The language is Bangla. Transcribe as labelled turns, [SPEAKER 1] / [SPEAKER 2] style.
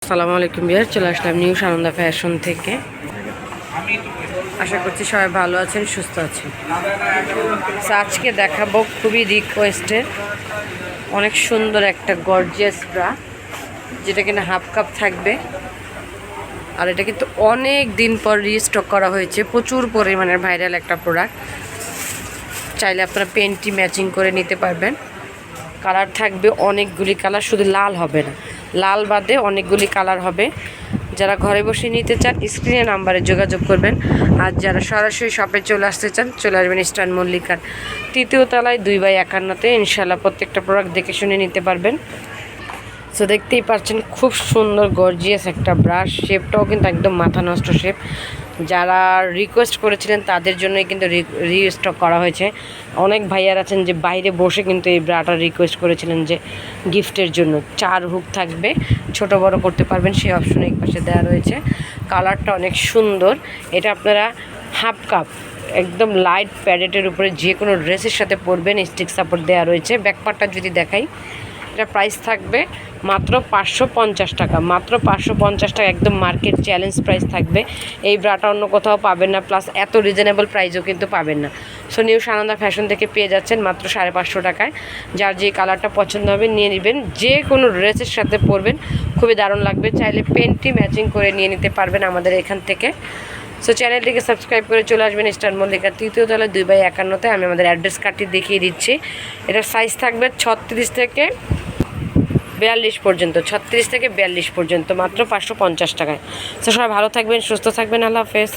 [SPEAKER 1] আসসালামু আলাইকুম বিয়ার, চলে আসলাম নিউ সানন্দা ফ্যাশন থেকে। আশা করছি সবাই ভালো আছেন, সুস্থ আছেন। আজকে দেখাবো খুবই রিকোয়েস্টের অনেক সুন্দর একটা গর্জিয়াস ব্রা, যেটা কিনা হাফ কাপ থাকবে। আর এটা কিন্তু অনেক দিন পর রিস্টক করা হয়েছে, প্রচুর পরিমাণের ভাইরাল একটা প্রোডাক্ট। চাইলে আপনারা পেন্টটি ম্যাচিং করে নিতে পারবেন। কালার থাকবে অনেকগুলি কালার, শুধু লাল হবে না, লাল বাদে অনেকগুলি কালার হবে। যারা ঘরে বসে নিতে চান স্ক্রিনে নাম্বারে যোগাযোগ করবেন। আর যারা সরাসরি শপে চলে আসতে চান চলে আসবেন ইস্টার্ন মল্লিকার 3য় তলায় 2/51-তে। ইনশাল্লাহ প্রত্যেকটা প্রোডাক্ট দেখে শুনে নিতে পারবেন। সো দেখতেই পাচ্ছেন খুব সুন্দর গর্জিয়াস একটা ব্রাশ, শেপটাও কিন্তু একদম মাথা নষ্ট শেপ। যারা রিকোয়েস্ট করেছিলেন তাদের জন্যই কিন্তু রিস্টক করা হয়েছে। অনেক ভাইয়ার আছেন যে বাইরে বসে কিন্তু এই ব্রাটা রিকোয়েস্ট করেছিলেন যে গিফটের জন্য। 4 হুক থাকবে, ছোট বড় করতে পারবেন, সেই অপশন এই পাশে দেওয়া রয়েছে। কালারটা অনেক সুন্দর। এটা আপনারা হাফ কাপ একদম লাইট প্যাডেটের উপরে যে কোনো ড্রেসের সাথে পরবেন। স্টিক সাপোর্ট দেওয়া রয়েছে। ব্যাকপার্টটা যদি দেখাই, এটা প্রাইস থাকবে মাত্র 550 টাকা, মাত্র 550 টাকা, একদম মার্কেট চ্যালেঞ্জ প্রাইস থাকবে। এই ব্রাটা অন্য কোথাও পাবেন না, প্লাস এত রিজনেবল প্রাইসও কিন্তু পাবেন না। সো নিউ সানন্দা ফ্যাশন থেকে পেয়ে যাচ্ছেন মাত্র 550 টাকায়। যার যে কালারটা পছন্দ হবে নিয়ে নেবেন, যে কোনো ড্রেসের সাথে পরবেন, খুবই দারুণ লাগবে। চাইলে পেন্টটি ম্যাচিং করে নিয়ে নিতে পারবেন আমাদের এখান থেকে। সো চ্যানেলটিকে সাবস্ক্রাইব করে চলে আসবেন ইস্টার্ন মল্লিকার 3য় তলায় 2/51-তে। আমি আমাদের অ্যাড্রেস কার্ডটি দেখিয়ে দিচ্ছি। এটার সাইজ থাকবে 36 থেকে 42 পর্যন্ত, 36 থেকে 42 পর্যন্ত, মাত্র 550 টাকায়। তো সবাই ভালো থাকবেন, সুস্থ থাকবেন, আল্লাহ হাফেজ।